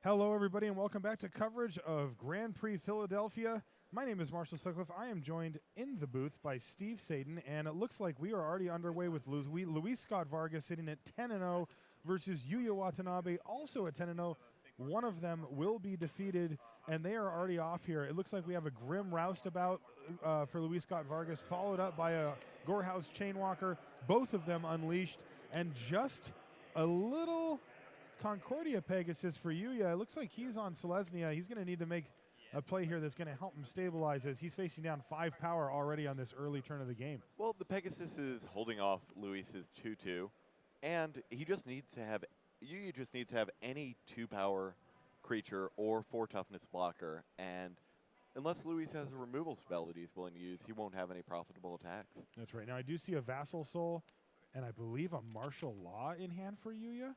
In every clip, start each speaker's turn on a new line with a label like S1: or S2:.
S1: Hello, everybody, and welcome back to coverage of Grand Prix Philadelphia. My name is Marshall Sutcliffe. I am joined in the booth by Steve Sadin, and it looks like we are already underway with Luis Scott Vargas sitting at 10-0 versus Yuya Watanabe, also at 10-0. One of them will be defeated, and they are already off here. It looks like we have a grim roustabout for Luis Scott Vargas, followed up by a Gorehouse Chainwalker, both of them unleashed, and just a little Concordia Pegasus for Yuya. It looks like he's on Selesnya. He's going to need to make a play here that's going to help him stabilize as he's facing down 5 power already on this early turn of the game.
S2: Well, the Pegasus is holding off Luis's 2-2, and he just needs to have Yuya just needs to have any 2-power creature or 4-toughness blocker, and unless Luis has a removal spell that he's willing to use, he won't have any profitable attacks.
S1: That's right. Now I do see a Vassal Soul and I believe a Martial Law in hand for Yuya.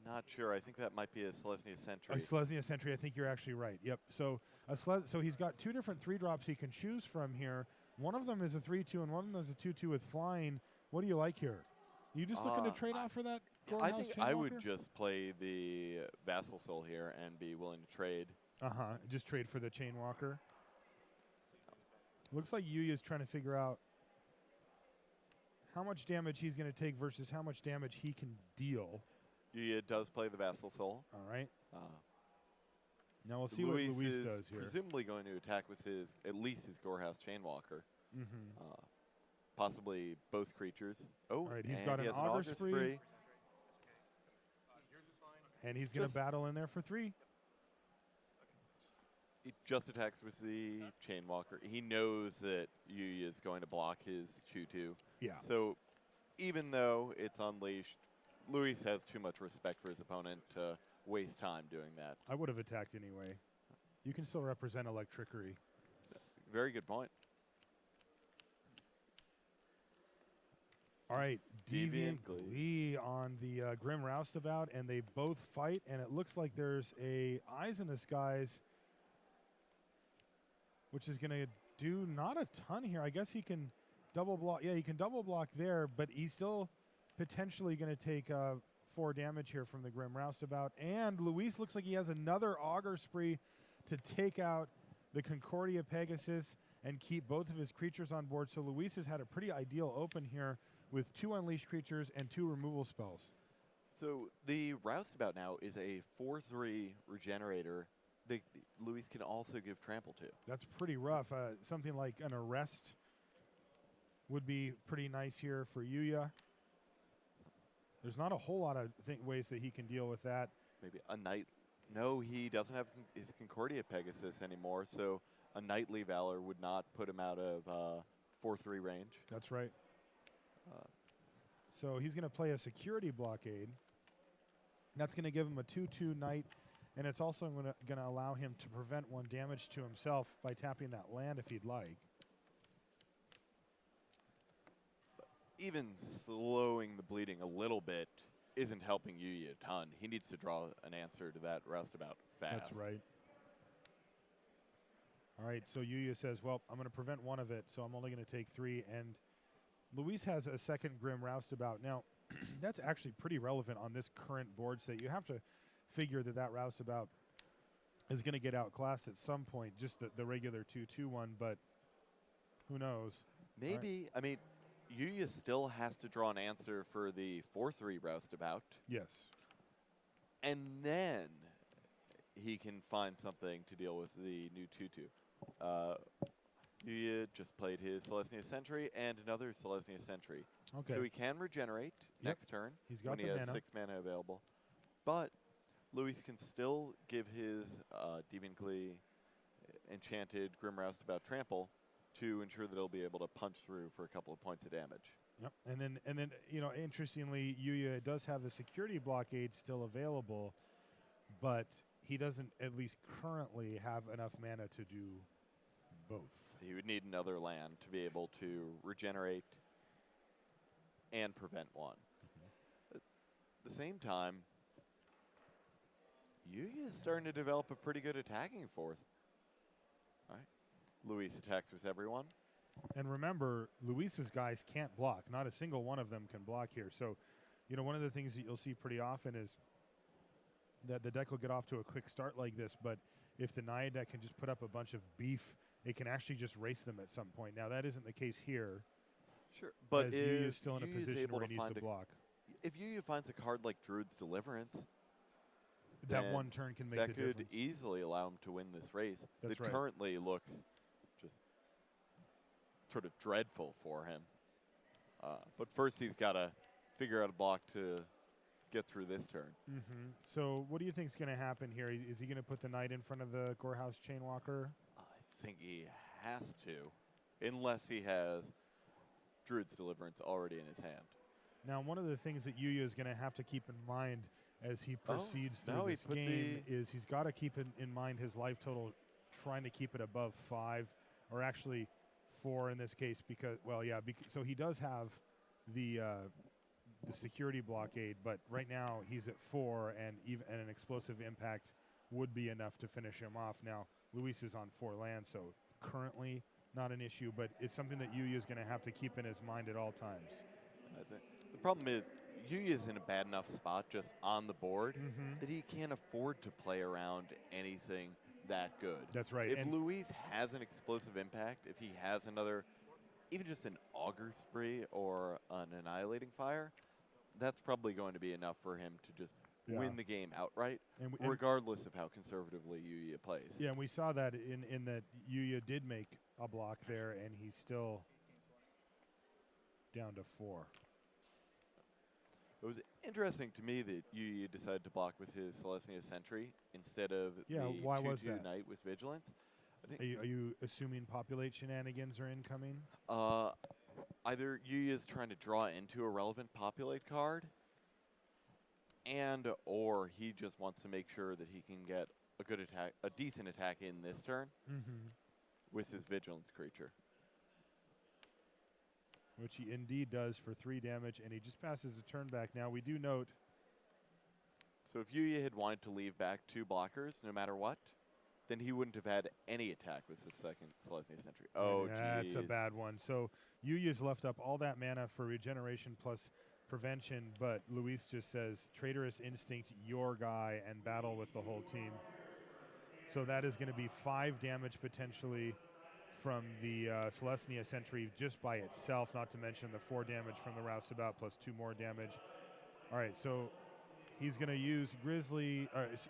S2: Not sure. I think that might be a Selesnya Sentry.
S1: A Selesnya Sentry. I think you're actually right. Yep. So so he's got 2 different 3-drops he can choose from here. One of them is a 3-2 and one of them is a 2-2 with flying. What do you like here? You just looking to trade off for that?
S2: I think I would just play the Vassal Soul here and be willing to trade.
S1: Just trade for the Chainwalker. Looks like Yuya's trying to figure out how much damage he's going to take versus how much damage he can deal.
S2: Yuya does play the Vassal Soul.
S1: All right. Now we'll see what Luis does here.
S2: Presumably going to attack with at least his Gorehouse Chainwalker. Possibly both creatures. Oh,
S1: all right. He's got an Auger Spree. And he's going to battle in there for 3.
S2: He just attacks with the Chainwalker. He knows that Yuya is going to block his 2-2.
S1: Yeah.
S2: So even though it's unleashed, Luis has too much respect for his opponent to waste time doing that.
S1: I would have attacked anyway. You can still represent Electrickery.
S2: Very good point.
S1: All right, Deviant Glee on the Grim Roustabout, and they both fight, and it looks like there's a Eyes in the Skies, which is going to do not a ton here. I guess he can double block. Yeah, he can double block there, but he's still potentially going to take 4 damage here from the Grim Roustabout. And Luis looks like he has another Auger Spree to take out the Concordia Pegasus and keep both of his creatures on board. So Luis has had a pretty ideal open here with 2 unleashed creatures and 2 removal spells.
S2: So the Roustabout now is a 4/3 regenerator that Luis can also give trample to.
S1: That's pretty rough. Something like an Arrest would be pretty nice here for Yuya. There's not a whole lot of ways that he can deal with that.
S2: Maybe a Night. No, he doesn't have his Concordia Pegasus anymore, so a Knightly Valor would not put him out of 4/3 range.
S1: That's right. So he's going to play a Security Blockade. That's going to give him a 2/2 Knight, and it's also going to allow him to prevent 1 damage to himself by tapping that land if he'd like.
S2: Even slowing the bleeding a little bit isn't helping Yuya a ton. He needs to draw an answer to that Roustabout fast.
S1: That's right. All right, so Yuya says, well, I'm going to prevent 1 of it, so I'm only going to take 3, and Luis has a second Grim Roustabout. Now, that's actually pretty relevant on this current board state. You have to figure that Roustabout is going to get outclassed at some point, just the regular 2/2 one, but who knows?
S2: Maybe. Right. I mean, Yuya still has to draw an answer for the 4/3 Roustabout.
S1: Yes.
S2: And then he can find something to deal with the new 2/2. Yuya just played his Selesnya Sentry and another Selesnya Sentry.
S1: Okay.
S2: So he can regenerate next turn.
S1: He's got
S2: when
S1: the
S2: he has
S1: mana.
S2: 6 mana available. But Luis can still give his Deviant Glee enchanted Grim Roustabout trample to ensure that he'll be able to punch through for a couple of points of damage.
S1: Yep. And then interestingly, Yuya does have the Security Blockade still available, but he doesn't, at least currently, have enough mana to do both.
S2: He would need another land to be able to regenerate and prevent 1. At the same time, Yuya is starting to develop a pretty good attacking force. All right. Luis attacks with everyone.
S1: And remember, Luis's guys can't block. Not a single one of them can block here. So, one of the things that you'll see pretty often is that the deck will get off to a quick start like this, but if the Naya deck can just put up a bunch of beef, it can actually just race them at some point. Now, that isn't the case here.
S2: Sure, but
S1: as
S2: if
S1: Yuya is still in a
S2: Yuya's
S1: position
S2: able
S1: where he
S2: to
S1: needs to block.
S2: if Yuya finds a card like Druid's Deliverance,
S1: That
S2: then
S1: one turn can make
S2: that
S1: the
S2: could
S1: difference.
S2: easily allow him to win this race.
S1: That's
S2: that
S1: right.
S2: currently looks just sort of dreadful for him. But first, he's got to figure out a block to get through this turn.
S1: Mm-hmm. So what do you think is going to happen here? Is he going to put the knight in front of the Gorehouse Chainwalker?
S2: I think he has to, unless he has Druid's Deliverance already in his hand.
S1: Now, one of the things that Yuya is going to have to keep in mind as he proceeds
S2: now
S1: through
S2: he
S1: this
S2: put
S1: game is he's got to keep in mind his life total, trying to keep it above 5, or actually 4 in this case, because, well, yeah, so he does have the security blockade, but right now he's at 4, and an explosive impact would be enough to finish him off. Now, Luis is on 4 lands, so currently not an issue, but it's something that Yuya is going to have to keep in his mind at all times.
S2: The problem is Yuya's in a bad enough spot just on the board
S1: Mm-hmm.
S2: that he can't afford to play around anything that good.
S1: That's right.
S2: If
S1: And
S2: Luis has an explosive impact, if he has another, even just an Augur Spree or an Annihilating Fire, that's probably going to be enough for him to just win the game outright,
S1: and
S2: regardless of how conservatively Yuya plays.
S1: yeah, and we saw that in that Yuya did make a block there, and he's still down to 4.
S2: It was interesting to me that Yuya decided to block with his Celestia Sentry instead of
S1: Yeah,
S2: the
S1: why
S2: 2/2
S1: was that?
S2: Knight with Vigilance. I think
S1: Are you assuming populate shenanigans are incoming?
S2: either Yuya is trying to draw into a relevant populate card, or he just wants to make sure that he can get a good attack, a decent attack in this turn
S1: Mm-hmm.
S2: with his Vigilance creature.
S1: Which he indeed does for 3 damage, and he just passes a turn back. Now, we do note,
S2: So if Yuya had wanted to leave back 2 blockers no matter what, then he wouldn't have had any attack with the second Celestia Sentry. Oh,
S1: that's a
S2: jeez.
S1: bad one. So Yuya's left up all that mana for regeneration plus prevention, but Luis just says, Traitorous Instinct, your guy, and battle with the whole team. So that is going to be 5 damage potentially from the Celestia Sentry just by itself, not to mention the 4 damage from the Roustabout plus 2 more damage. All right, so he's going to use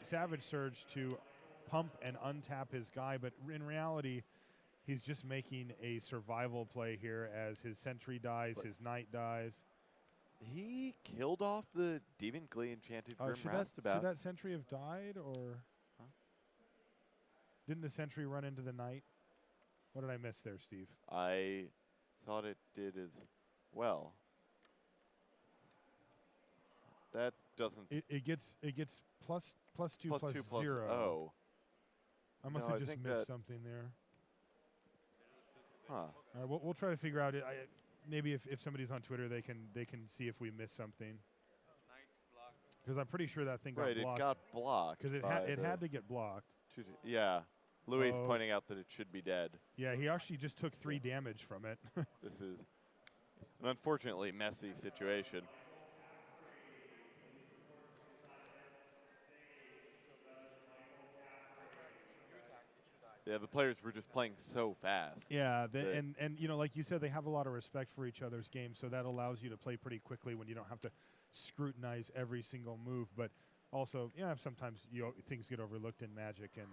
S1: Savage Surge to pump and untap his guy, but in reality, he's just making a survival play here as his Sentry dies, his Knight dies.
S2: He killed off the Deviantly Enchanted Grim
S1: Should
S2: Roustabout.
S1: that Sentry have died, or
S2: Huh?
S1: didn't the Sentry run into the Knight? What did I miss there, Steve?
S2: I thought it did as well. That doesn't.
S1: It gets plus 2
S2: plus
S1: plus
S2: 2 plus
S1: 0.
S2: Oh.
S1: I must
S2: No,
S1: have
S2: I
S1: just
S2: think
S1: missed
S2: that-
S1: something there.
S2: Huh.
S1: All right, we'll try to figure out it. Maybe if somebody's on Twitter, they can see if we missed something. Because I'm pretty sure that thing got
S2: Right, it
S1: blocked.
S2: got blocked.
S1: Because it
S2: by
S1: had
S2: the
S1: to get blocked.
S2: Yeah. Louis
S1: Oh.
S2: pointing out that it should be dead.
S1: Yeah, he actually just took 3 damage from it.
S2: This is an unfortunately messy situation. Yeah, the players were just playing so fast.
S1: Yeah,
S2: Right.
S1: and you know, like you said, they have a lot of respect for each other's games, so that allows you to play pretty quickly when you don't have to scrutinize every single move. But also, yeah, sometimes things get overlooked in Magic, and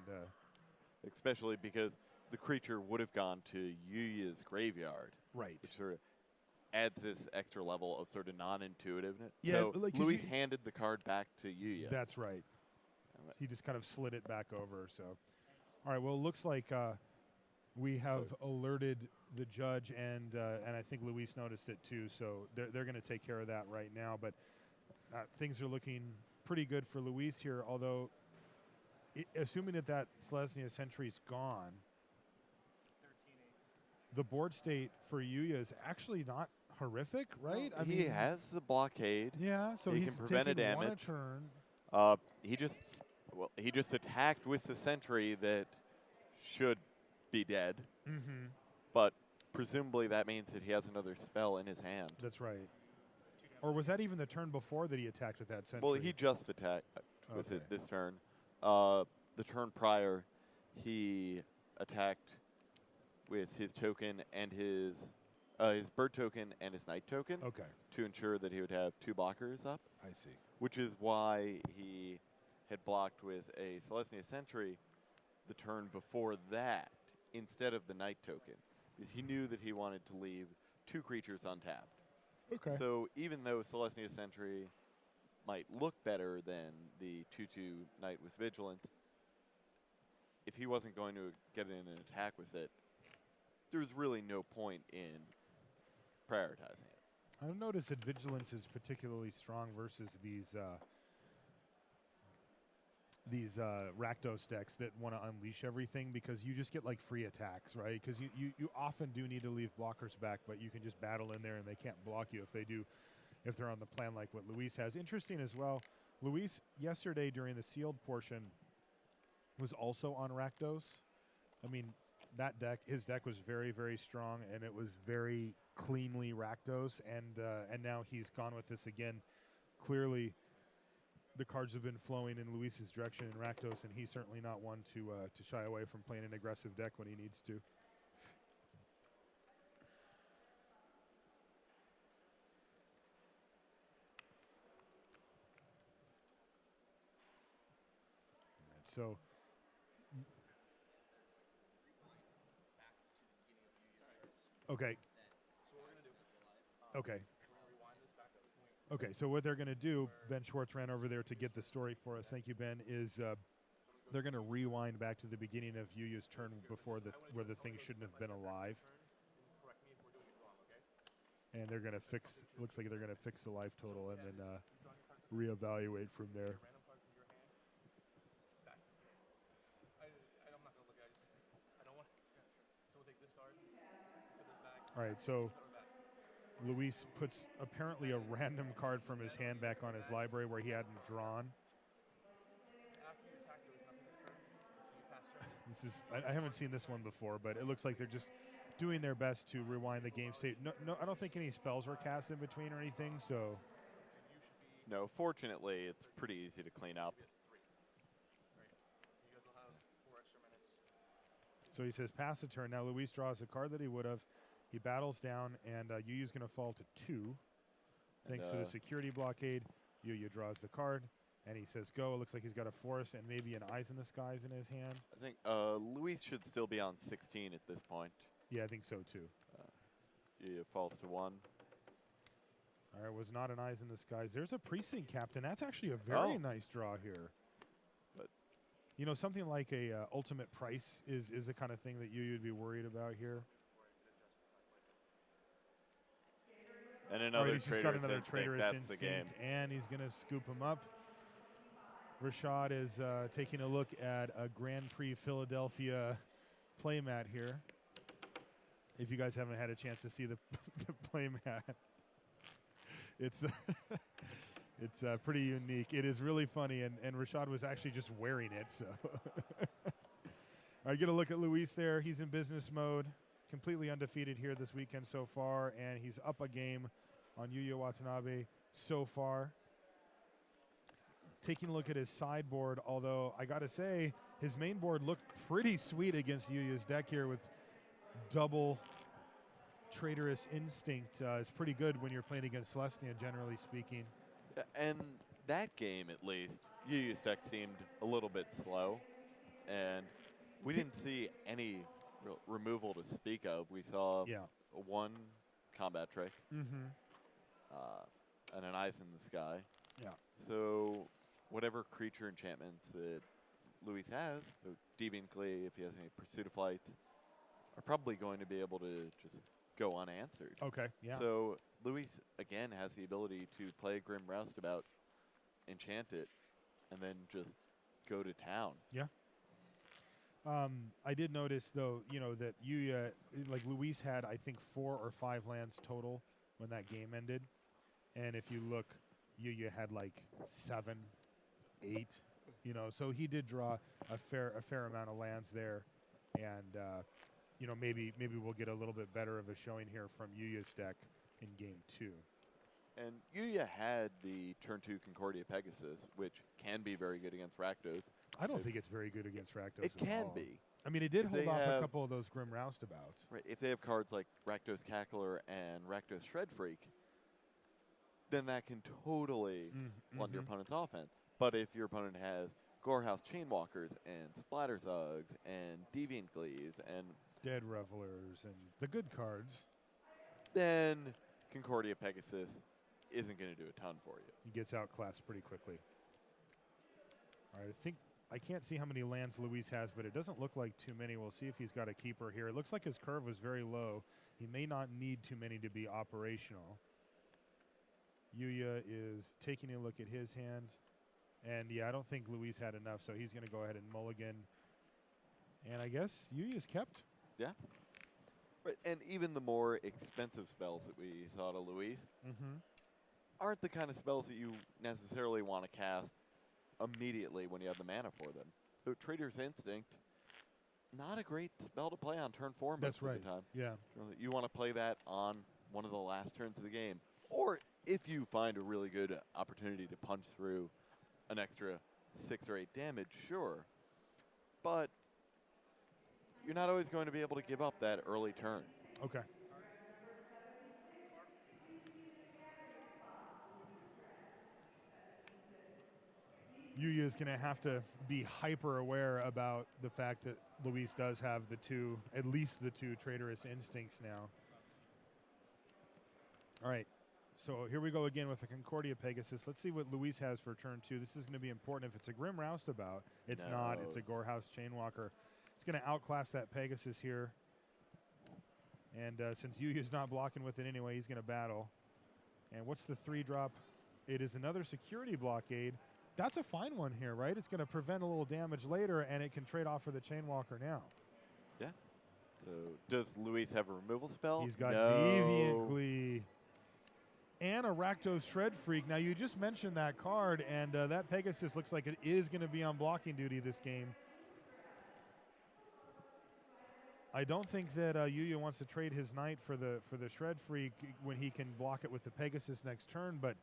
S2: Especially because the creature would have gone to Yuya's graveyard,
S1: right.
S2: which sort of adds this extra level of sort of non-intuitiveness.
S1: Yeah,
S2: so
S1: like, 'cause
S2: Luis
S1: you-
S2: handed the card back to Yuya.
S1: That's right. He just kind of slid it back over. So, all right. Well, it looks like we have alerted the judge, and I think Luis noticed it too. So they're going to take care of that right now. But things are looking pretty good for Luis here. Although, assuming that Celestia Sentry's gone, the board state for Yuya is actually not horrific, right?
S2: Well, he has the blockade.
S1: Yeah, so
S2: he
S1: he's
S2: can prevent a
S1: taking 1 a
S2: damage.
S1: turn.
S2: He just attacked with the sentry that should be dead,
S1: Mm-hmm.
S2: but presumably that means that he has another spell in his hand.
S1: That's right. Or was that even the turn before that he attacked with that sentry?
S2: Well, he just attacked with
S1: Okay.
S2: it this turn. The turn prior, he attacked with his token and his bird token and his knight token
S1: Okay.
S2: to ensure that he would have 2 blockers up,
S1: I see.
S2: which is why he had blocked with a Celestia Sentry the turn before that instead of the knight token, because he knew that he wanted to leave 2 creatures untapped.
S1: Okay.
S2: So even though Celestia Sentry might look better than the 2/2 Knight with Vigilance, if he wasn't going to get in an attack with it, there was really no point in prioritizing it.
S1: I've noticed that Vigilance is particularly strong versus these Rakdos decks that want to unleash everything, because you just get like free attacks, right? Because you often do need to leave blockers back, but you can just battle in there and they can't block you if they're on the plan like what Luis has. Interesting as well, Luis yesterday during the sealed portion was also on Rakdos. I mean, his deck was very, very strong, and it was very cleanly Rakdos, and now he's gone with this again. Clearly, the cards have been flowing in Luis's direction in Rakdos, and he's certainly not one to shy away from playing an aggressive deck when he needs to. So, okay. Okay. Okay, so what they're going to do, Ben Schwartz ran over there to get the story for us. Thank you, Ben. Is they're going to rewind back to the beginning of Yuya's turn where the thing shouldn't have been alive, and they're going to fix. Looks like they're going to fix the life total and then reevaluate from there. All right, so Luis puts apparently a random card from his hand back on his library where he hadn't drawn. This is I haven't seen this one before, but it looks like they're just doing their best to rewind the game state. No, I don't think any spells were cast in between or anything. So
S2: No, fortunately, it's pretty easy to clean up.
S1: So he says pass the turn. Now Luis draws a card that he would have. He battles down, and Yuya's going to fall to 2. Thanks to the security blockade. Yuya draws the card, and he says go. It looks like he's got a forest and maybe an Eyes in the Skies in his hand.
S2: I think Luis should still be on 16 at this point.
S1: Yeah, I think so too.
S2: Yuya falls to 1.
S1: All right, was not an Eyes in the Skies. There's a Precinct Captain. That's actually a very nice draw here.
S2: But
S1: you know, something like a Ultimate Price is the kind of thing that you'd be worried about here.
S2: And another
S1: he's just got another
S2: Instinct,
S1: Traitorous
S2: that's
S1: Instinct,
S2: the game.
S1: and he's going to scoop him up. Rashad is taking a look at a Grand Prix Philadelphia playmat here. If you guys haven't had a chance to see the playmat, it's it's pretty unique. It is really funny, and Rashad was actually just wearing it. So, all right, get a look at Luis there. He's in business mode. Completely undefeated here this weekend so far, and he's up a game on Yuya Watanabe so far. Taking a look at his sideboard, although I got to say, his main board looked pretty sweet against Yuya's deck here with double Traitorous Instinct. It's pretty good when you're playing against Celestia, generally speaking.
S2: And that game, at least, Yuya's deck seemed a little bit slow, and we didn't see any removal to speak of. We saw one combat trick and an Eyes in the Sky.
S1: Yeah.
S2: So whatever creature enchantments that Luis has, so Deviant Glee, if he has any Pursuit of Flight, are probably going to be able to just go unanswered.
S1: Okay, yeah.
S2: So Luis, again, has the ability to play a Grim Roustabout, enchant it, and then just go to town.
S1: Yeah. I did notice, though, that Yuya, like Luis had, I think, 4 or 5 lands total when that game ended. And if you look, Yuya had like 7, 8, so he did draw a fair amount of lands there. And, maybe we'll get a little bit better of a showing here from Yuya's deck in game 2.
S2: And Yuya had the turn 2 Concordia Pegasus, which can be very good against Rakdos.
S1: I don't think it's very good against Rakdos.
S2: It
S1: at
S2: can
S1: all.
S2: be.
S1: I mean, it did
S2: If
S1: hold
S2: they
S1: off a
S2: have-
S1: couple of those Grim Roustabouts.
S2: Right. If they have cards like Rakdos Cackler and Rakdos Shred Freak, then that can totally blunt your opponent's offense. But if your opponent has Gorehouse Chainwalkers and Splatterzugs and Deviant Glees and
S1: Dead Revelers and the good cards,
S2: then Concordia Pegasus isn't going to do a ton for you.
S1: he gets outclassed pretty quickly. All right, I can't see how many lands Luis has, but it doesn't look like too many. We'll see if he's got a keeper here. It looks like his curve was very low. He may not need too many to be operational. Yuya is taking a look at his hand. And, yeah, I don't think Luis had enough, so he's going to go ahead and mulligan. And I guess Yuya's kept.
S2: Yeah. Right. And even the more expensive spells that we saw to Luis aren't the kind of spells that you necessarily want to cast immediately when you have the mana for them. So Trader's Instinct, not a great spell to play on turn 4 most of the time.
S1: Yeah.
S2: You want to play that on one of the last turns of the game. Or if you find a really good opportunity to punch through an extra 6 or 8 damage, sure. But you're not always going to be able to give up that early turn.
S1: Okay. Yuya is going to have to be hyper aware about the fact that Luis does have at least the two Traitorous Instincts now. All right. So here we go again with the Concordia Pegasus. Let's see what Luis has for turn 2. This is going to be important. If it's a Grim Roustabout, it's not. It's a Gorehouse Chainwalker. It's going to outclass that Pegasus here. And since Yuya's not blocking with it anyway, he's going to battle. And what's the 3-drop? It is another Security Blockade. That's a fine one here, right? It's going to prevent a little damage later, and it can trade off for the Chainwalker now.
S2: Yeah. So does Luis have a removal spell?
S1: He's got Deviant Glee and a Rakdos Shred Freak. Now, you just mentioned that card, and that Pegasus looks like it is going to be on blocking duty this game. I don't think that Yuya wants to trade his Knight for the Shred Freak when he can block it with the Pegasus next turn, but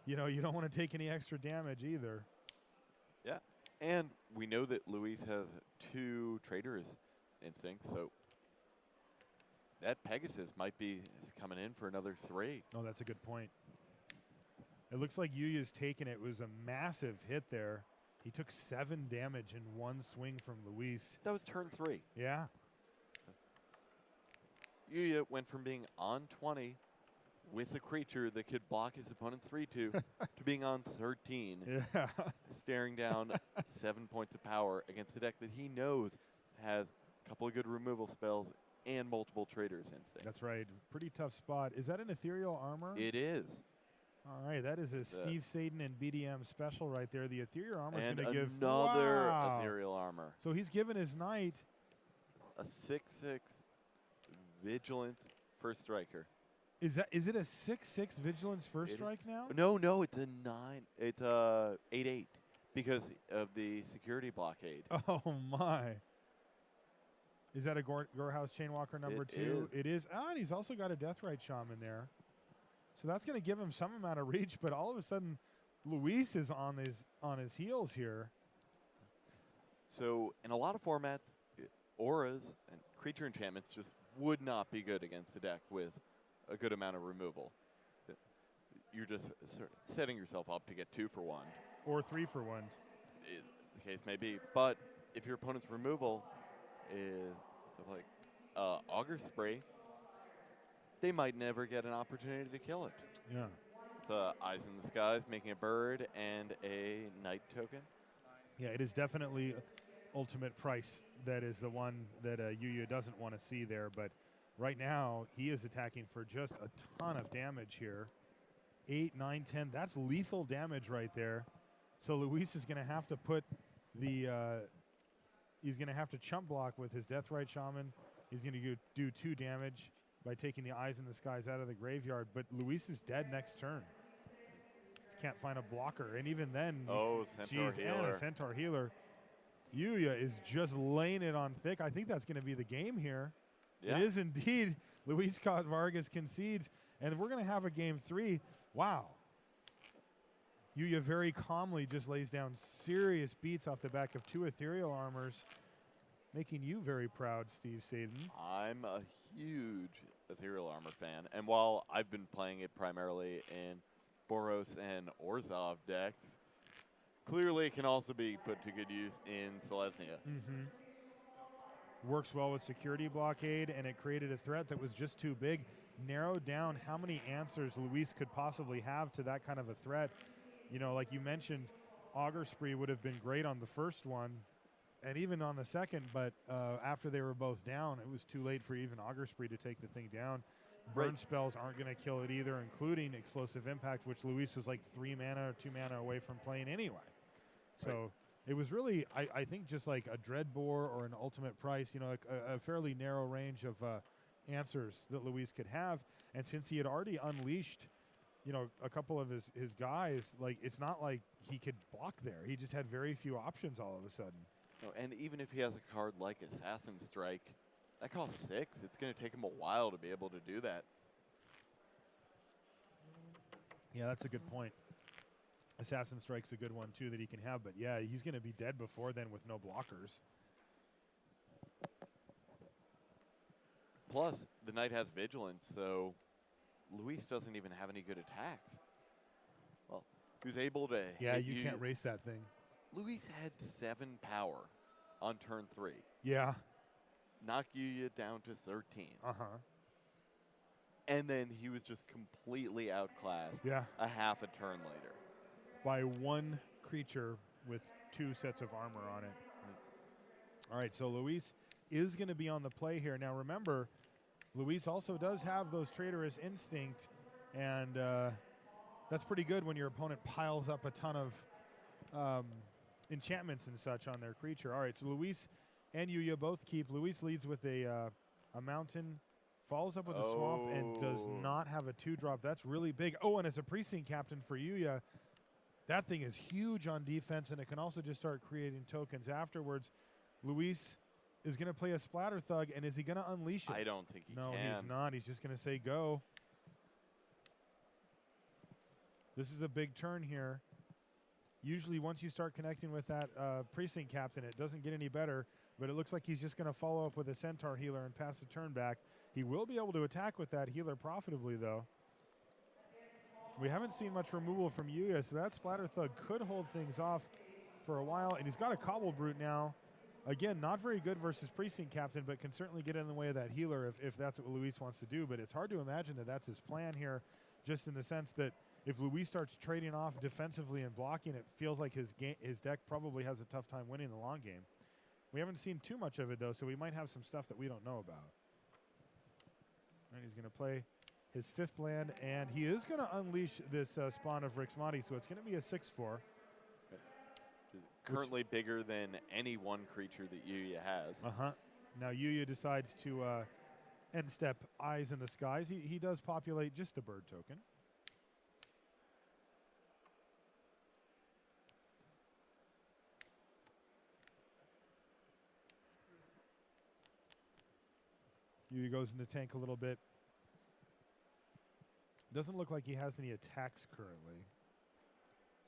S1: you don't want to take any extra damage either.
S2: Yeah, and we know that Luis has 2 Trader's Instincts, so that Pegasus might be coming in for another 3.
S1: Oh, that's a good point. It looks like Yuya's taken it. It was a massive hit there. He took 7 damage in one swing from Luis.
S2: That was turn 3.
S1: Yeah.
S2: Yuya went from being on 20 with a creature that could block his opponent's 3-2 to being on 13,
S1: Yeah.
S2: staring down 7 points of power against a deck that he knows has a couple of good removal spells and multiple Trader's Instincts.
S1: That's right. Pretty tough spot. Is that an Ethereal Armor?
S2: It is.
S1: All right, that is a Steve Sadin and BDM special right there. The Ethereal Armor is
S2: And
S1: going to give
S2: another
S1: wow.
S2: Ethereal Armor.
S1: So he's given his Knight.
S2: A 6/6 Vigilance First Striker.
S1: Is it a 6/6 Vigilance First
S2: It-
S1: Strike now?
S2: No, it's a 9. It's a 8/8 because of the security blockade.
S1: Oh my! Is that a Gorehouse Chainwalker number
S2: It
S1: 2?
S2: is.
S1: It is. Ah, and he's also got a Deathrite Shaman there. So that's going to give him some amount of reach. But all of a sudden, Luis is on his heels here.
S2: So in a lot of formats, auras and creature enchantments just would not be good against a deck with a good amount of removal. You're just setting yourself up to get 2 for 1.
S1: Or 3 for 1.
S2: The case may be. But if your opponent's removal is stuff like Augur Spray, they might never get an opportunity to kill it.
S1: Yeah.
S2: It's Eyes in the Skies, making a bird and a Knight token.
S1: Yeah, it is definitely ultimate price. That is the one that Yuya doesn't want to see there. But right now, he is attacking for just a ton of damage here. 8, 9, 10. That's lethal damage right there. So Luis is going to have to put the he's going to have to chump block with his Deathrite Shaman. He's going to do 2 damage by taking the Eyes in the Skies out of the graveyard. But Luis is dead next turn. Can't find a blocker. And even then,
S2: Centaur
S1: and
S2: Healer.
S1: a Centaur Healer. Yuya is just laying it on thick. I think that's going to be the game here.
S2: Yeah.
S1: It is indeed. Luis Scott Vargas concedes. And we're going to have a game 3. Wow. Yuya very calmly just lays down serious beats off the back of 2 ethereal armors, making you very proud, Steve Sadin.
S2: I'm a huge Ethereal Armor fan, and while I've been playing it primarily in Boros and Orzhov decks, clearly it can also be put to good use in Selesnya.
S1: Works well with security blockade, and it created a threat that was just too big. Narrowed down how many answers Luis could possibly have to that kind of a threat. You know, like you mentioned, Augur Spree would have been great on the first one, and even on the second, but after they were both down, it was too late for even Augur Spree to take the thing down. Burn spells aren't going to kill it either, including Explosive Impact, which Luis was like 3 mana or 2 mana away from playing anyway. So it was really, I think, just like a Dreadbore or an Ultimate Price, you know, like a fairly narrow range of answers that Luis could have. And since he had already unleashed, you know, a couple of his guys, like, it's not like he could block there. He just had very few options all of a sudden.
S2: No, and even if he has a card like Assassin Strike, that costs 6. It's going to take him a while to be able to do that.
S1: Yeah, that's a good point. Assassin Strike's a good one, too, that he can have. But, yeah, he's going to be dead before then with no blockers.
S2: Plus, the Knight has Vigilance, so Luis doesn't even have any good attacks. Well, he was able to hit
S1: you can't race that thing.
S2: Luis had 7 power on turn 3.
S1: Yeah.
S2: Knock Yuya down to 13.
S1: Uh-huh.
S2: And then he was just completely outclassed a half a turn later.
S1: By 1 creature with 2 sets of armor on it. All right, so Luis is going to be on the play here. Now, remember, Luis also does have those Traitorous Instinct, and that's pretty good when your opponent piles up a ton of enchantments and such on their creature. All right, so Luis and Yuya both keep. Luis leads with a mountain, follows up with a swamp, and does not have a 2-drop. That's really big. Oh, and as a Precinct Captain for Yuya, that thing is huge on defense, and it can also just start creating tokens afterwards. Luis is going to play a Splatter Thug, and is he going to unleash it?
S2: I don't think he can.
S1: No, he's not. He's just going to say go. This is a big turn here. Usually once you start connecting with that Precinct Captain, it doesn't get any better, but it looks like he's just going to follow up with a Centaur Healer and pass the turn back. He will be able to attack with that healer profitably, though. We haven't seen much removal from Yuya, so that Splatter Thug could hold things off for a while, and he's got a Cobble Brute now. Again, not very good versus Precinct Captain, but can certainly get in the way of that healer if that's what Luis wants to do, but it's hard to imagine that that's his plan here, just in the sense that if Luis starts trading off defensively and blocking, it feels like his deck probably has a tough time winning the long game. We haven't seen too much of it, though, so we might have some stuff that we don't know about. And he's going to play his 5th land, and he is going to unleash this spawn of Rixmati, so it's going to be a 6/4.
S2: Currently bigger than any one creature that Yuya has.
S1: Now Yuya decides to end step Eyes in the Skies. He does populate just the bird token. Yuya goes in the tank a little bit. Doesn't look like he has any attacks currently.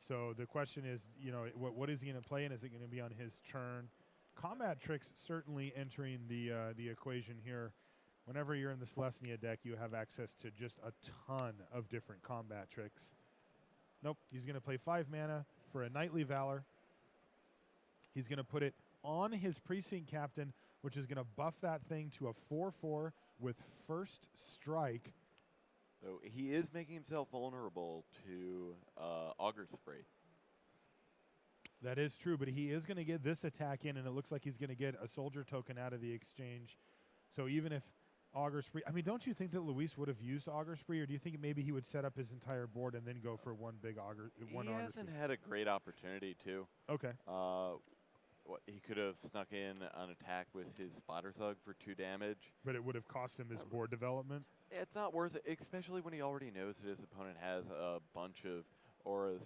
S1: So the question is, you know, what is he going to play, and is it going to be on his turn? Combat Tricks certainly entering the equation here. Whenever you're in the Selesnya deck, you have access to just a ton of different combat tricks. Nope, he's going to play 5 mana for a Knightly Valor. He's going to put it on his Precinct Captain, which is going to buff that thing to a 4/4 with First Strike.
S2: So he is making himself vulnerable to Augur Spree.
S1: That is true, but he is going to get this attack in, and it looks like he's going to get a soldier token out of the exchange. So even if Augur Spree, I mean, don't you think that Luis would have used Augur Spree, or do you think maybe he would set up his entire board and then go for one big Augur?
S2: He hasn't had a great opportunity to.
S1: Okay.
S2: He could have snuck in an attack with his Splatter Thug for 2 damage.
S1: But it would have cost him his board development?
S2: It's not worth it, especially when he already knows that his opponent has a bunch of auras.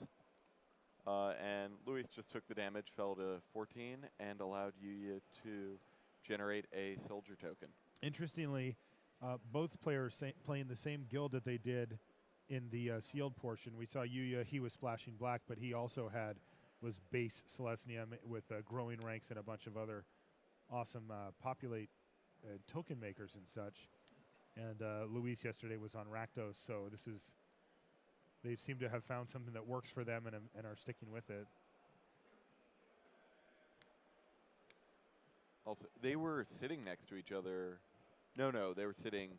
S2: And Luis just took the damage, fell to 14, and allowed Yuya to generate a soldier token.
S1: Interestingly, both players playing the same guild that they did in the sealed portion. We saw Yuya, he was splashing black, but he also was base Selesnya with growing ranks and a bunch of other awesome populate token makers and such. And Luis yesterday was on Rakdos, so they seem to have found something that works for them and are sticking with it.
S2: Also, they were sitting next to each other. No, they were sitting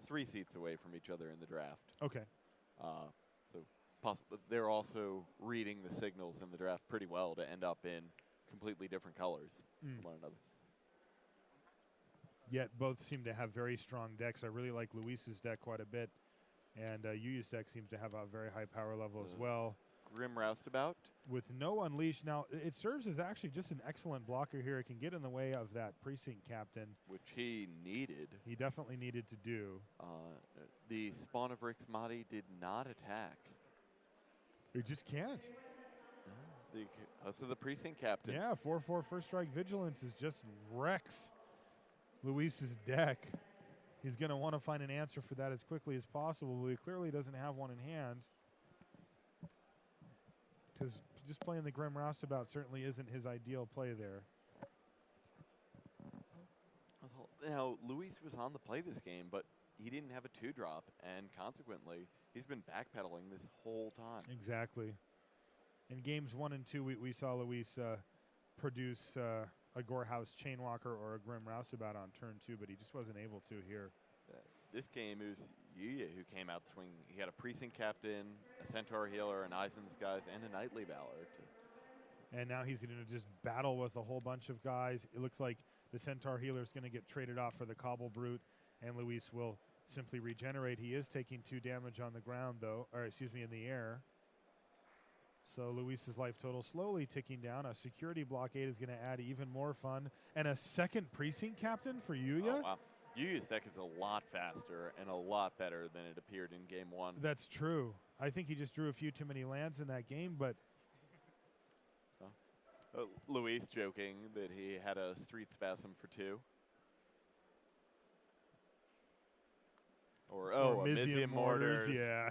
S2: 3 seats away from each other in the draft.
S1: Okay.
S2: So they're also reading the signals in the draft pretty well to end up in completely different colors from one another.
S1: Yet both seem to have very strong decks. I really like Luis's deck quite a bit, and Yuya's deck seems to have a very high power level as well.
S2: Grim Roustabout.
S1: With no Unleash. Now, it serves as actually just an excellent blocker here. It can get in the way of that Precinct Captain.
S2: Which he needed.
S1: He definitely needed to do.
S2: The Spawn of Rix Mahdi did not attack.
S1: He just can't.
S2: So the Precinct Captain.
S1: Yeah, 4/4 First Strike Vigilance is just wrecks Luis's deck. He's going to want to find an answer for that as quickly as possible, but he clearly doesn't have one in hand. Because just playing the Grim Roustabout certainly isn't his ideal play there.
S2: Now, Luis was on the play this game, but he didn't have a 2-drop, and consequently, he's been backpedaling this whole time.
S1: Exactly. In games 1 and 2, we saw Luis produce a Gorehouse Chainwalker or a Grim Roustabout on turn 2, but he just wasn't able to here.
S2: This game, it was Yuya who came out swinging. He had a Precinct Captain, a Centaur Healer, an Eyes in the Skies, and a Knightly Valor.
S1: And now he's going to just battle with a whole bunch of guys. It looks like the Centaur Healer is going to get traded off for the Cobble Brute, and Luis will simply regenerate. He is taking 2 damage on the ground, though, or excuse me, in the air. So Luis's life total slowly ticking down. A security blockade is going to add even more fun. And a second Precinct Captain for Yuya?
S2: Oh, wow. Yuya's deck is a lot faster and a lot better than it appeared in game 1.
S1: That's true. I think he just drew a few too many lands in that game, but...
S2: Luis joking that he had a Street Spasm for 2. Or a Mizzium Mortars.
S1: Yeah.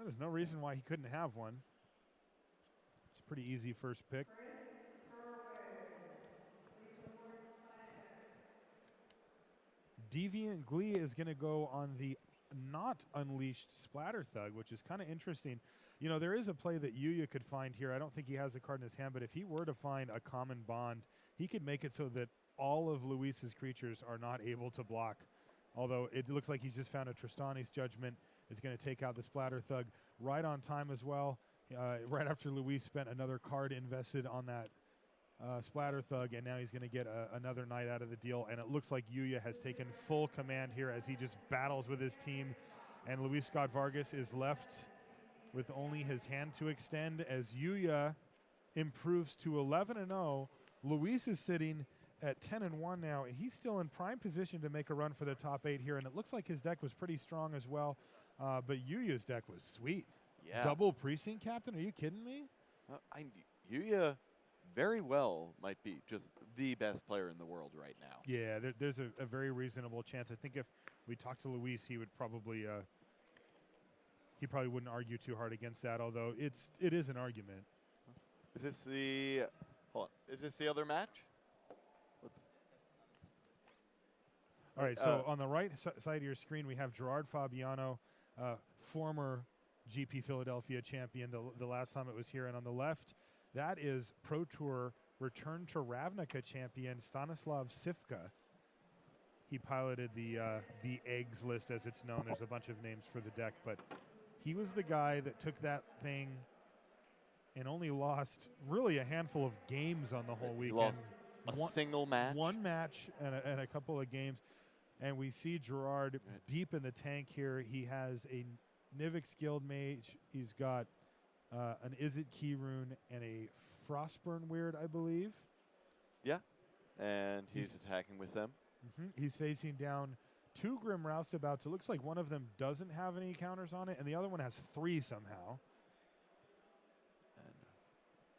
S1: There's no reason why he couldn't have one. It's a pretty easy first pick. Deviant Glee is going to go on the not unleashed Splatter Thug, which is kind of interesting. You know, there is a play that Yuya could find here. I don't think he has a card in his hand, but if he were to find a common bond, he could make it so that all of Luis's creatures are not able to block. Although it looks like he's just found a Tristani's Judgment. It's going to take out the Splatter Thug right on time as well. Right after Luis spent another card invested on that Splatter Thug, and now he's going to get another Knight out of the deal. And it looks like Yuya has taken full command here as he just battles with his team. And Luis Scott Vargas is left with only his hand to extend as Yuya improves to 11-0. Luis is sitting at 10-1 now, and he's still in prime position to make a run for the top 8 here. And it looks like his deck was pretty strong as well. But Yuya's deck was sweet.
S2: Yeah.
S1: Double Precinct Captain? Are you kidding me?
S2: Yuya very well might be just the best player in the world right now.
S1: Yeah, there's a very reasonable chance. I think if we talked to Luis, he would probably he probably wouldn't argue too hard against that. Although it is an argument.
S2: Is this the Is this the other match?
S1: All right, so on the right side of your screen, we have Gerard Fabiano, former GP Philadelphia champion the last time it was here. And on the left, that is Pro Tour Return to Ravnica champion Stanislav Sivka. He piloted the eggs list, as it's known. There's a bunch of names for the deck, but he was the guy that took that thing and only lost really a handful of games on the whole weekend.
S2: A single match?
S1: One match and a couple of games. And we see Gerard deep in the tank here. He has a Nivix Guild Mage. He's got an Izzet Keyrune and a Frostburn Weird, I believe.
S2: Yeah, and he's attacking with them.
S1: He's facing down 2 Grim Roustabouts. It looks like one of them doesn't have any counters on it, and the other one has 3 somehow.
S2: And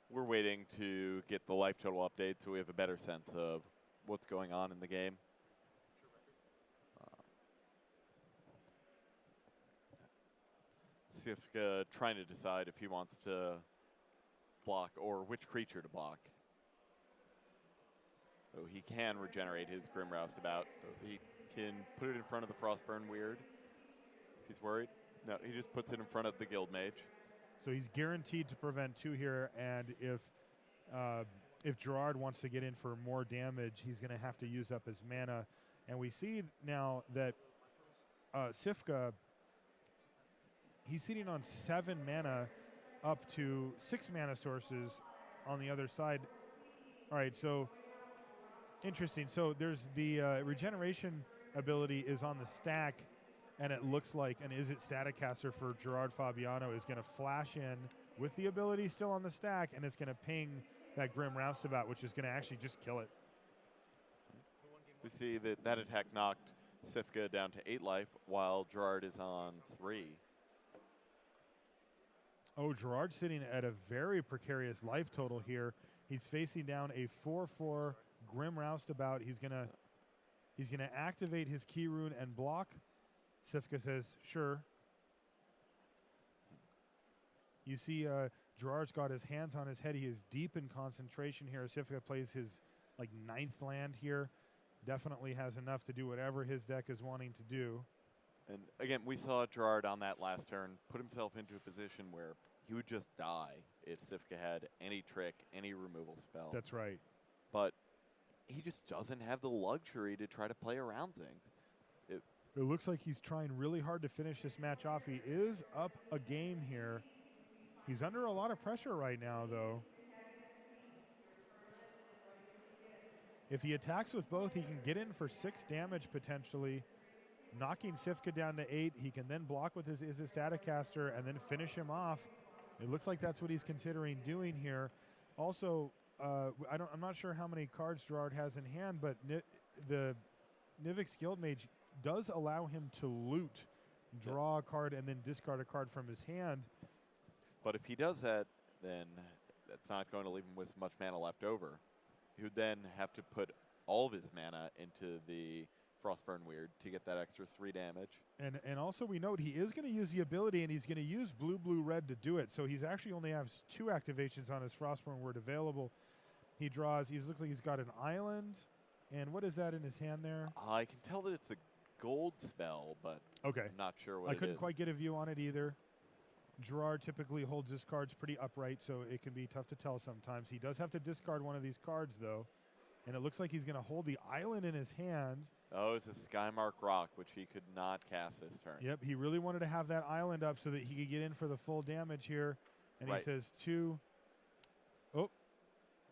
S2: we're waiting to get the life total update so we have a better sense of what's going on in the game. Sifka trying to decide if he wants to block or which creature to block. So he can regenerate his Grim Roustabout. So he can put it in front of the Frostburn Weird if he's worried. No, he just puts it in front of the Guild Mage.
S1: So he's guaranteed to prevent 2 here, and if Gerard wants to get in for more damage, he's going to have to use up his mana. And we see now that Sifka, he's sitting on 7 mana up to 6 mana sources on the other side. All right, so interesting. So there's the regeneration ability is on the stack, and it looks like an Izzet Staticaster for Gerard Fabiano is going to flash in with the ability still on the stack, and it's going to ping that Grim Roustabout, which is going to actually just kill it.
S2: We see that attack knocked Sifka down to 8 life, while Gerard is on 3.
S1: Oh, Gerard's sitting at a very precarious life total here. He's facing down a 4/4 Grim Roustabout. He's gonna activate his key rune and block. Sifka says, sure. You see Gerard's got his hands on his head. He is deep in concentration here. Sifka plays his 9th land here. Definitely has enough to do whatever his deck is wanting to do.
S2: And again, we saw Gerard on that last turn put himself into a position where he would just die if Sifka had any trick, any removal spell.
S1: That's right.
S2: But he just doesn't have the luxury to try to play around things.
S1: It looks like he's trying really hard to finish this match off. He is up a game here. He's under a lot of pressure right now, though. If he attacks with both, he can get in for 6 damage potentially, knocking Sifka down to 8. He can then block with his Izzet Staticaster and then finish him off. It looks like that's what he's considering doing here. Also, I'm not sure how many cards Gerard has in hand, but the Nivix Guild Mage does allow him to loot, draw a card, and then discard a card from his hand.
S2: But if he does that, then that's not going to leave him with much mana left over. He would then have to put all of his mana into the Frostburn Weird to get that extra 3 damage.
S1: And also we note he is going to use the ability, and he's going to use blue, blue, red to do it. So he's actually only has 2 activations on his Frostburn Weird available. He draws, looks like he's got an island. And what is that in his hand there?
S2: I can tell that it's a gold spell, but
S1: okay.
S2: I'm not sure what it is.
S1: I couldn't quite get a view on it either. Gerard typically holds his cards pretty upright, so it can be tough to tell sometimes. He does have to discard one of these cards, though. And it looks like he's going to hold the island in his hand.
S2: Oh, it's a Skymark Rock, which he could not cast this turn.
S1: Yep, he really wanted to have that island up so that he could get in for the full damage here. And
S2: right.
S1: He says 2. Oh,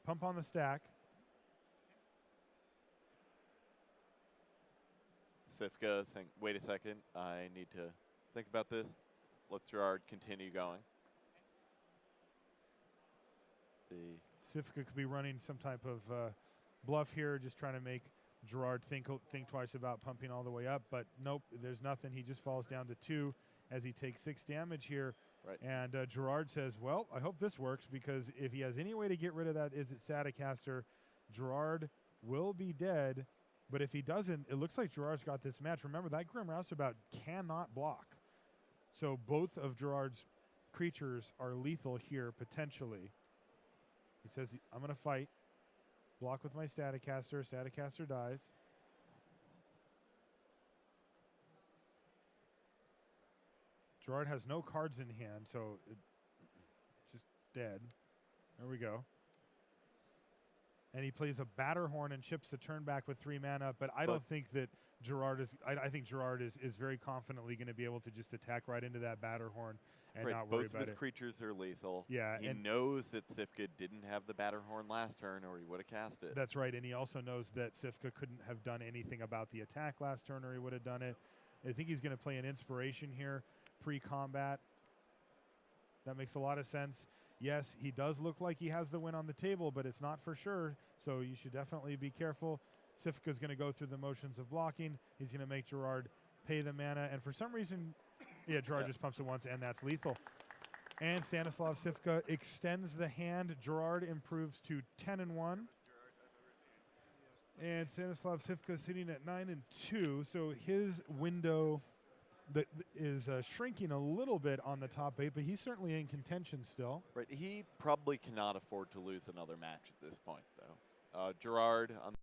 S1: pump on the stack.
S2: Sifka saying, wait a second, I need to think about this. Let Gerard continue going.
S1: Sifka could be running some type of bluff here, just trying to make Gerard think twice about pumping all the way up. But nope, there's nothing. He just falls down to 2 as he takes 6 damage here.
S2: Right.
S1: And Gerard says, well, I hope this works, because if he has any way to get rid of that Izzet Staticaster, Gerard will be dead. But if he doesn't, it looks like Gerard's got this match. Remember, that Grim Roustabout cannot block. So both of Gerard's creatures are lethal here, potentially. He says, I'm going to fight. Block with my Staticaster. Staticaster dies. Gerard has no cards in hand, so it's just dead. There we go. And he plays a Batterhorn and chips the turn back with 3 mana, but I don't think that Gerard is... I think Gerard is very confidently going to be able to just attack right into that Batterhorn and not worry about it.
S2: Both of his creatures are lethal.
S1: Yeah.
S2: He knows that Sifka didn't have the Batterhorn last turn, or he would have cast it.
S1: That's right, and he also knows that Sifka couldn't have done anything about the attack last turn, or he would have done it. I think he's going to play an Inspiration here, pre-combat. That makes a lot of sense. Yes, he does look like he has the win on the table, but it's not for sure, so you should definitely be careful. Sifka's going to go through the motions of blocking. He's going to make Gerard pay the mana, and for some reason, Gerard just pumps it once, and that's lethal. And Stanislav Sifka extends the hand. Gerard improves to 10-1. And Stanislav Sifka sitting at 9-2, so his window that is shrinking a little bit on the top 8, but he's certainly in contention still.
S2: Right. He probably cannot afford to lose another match at this point, though. Gerard on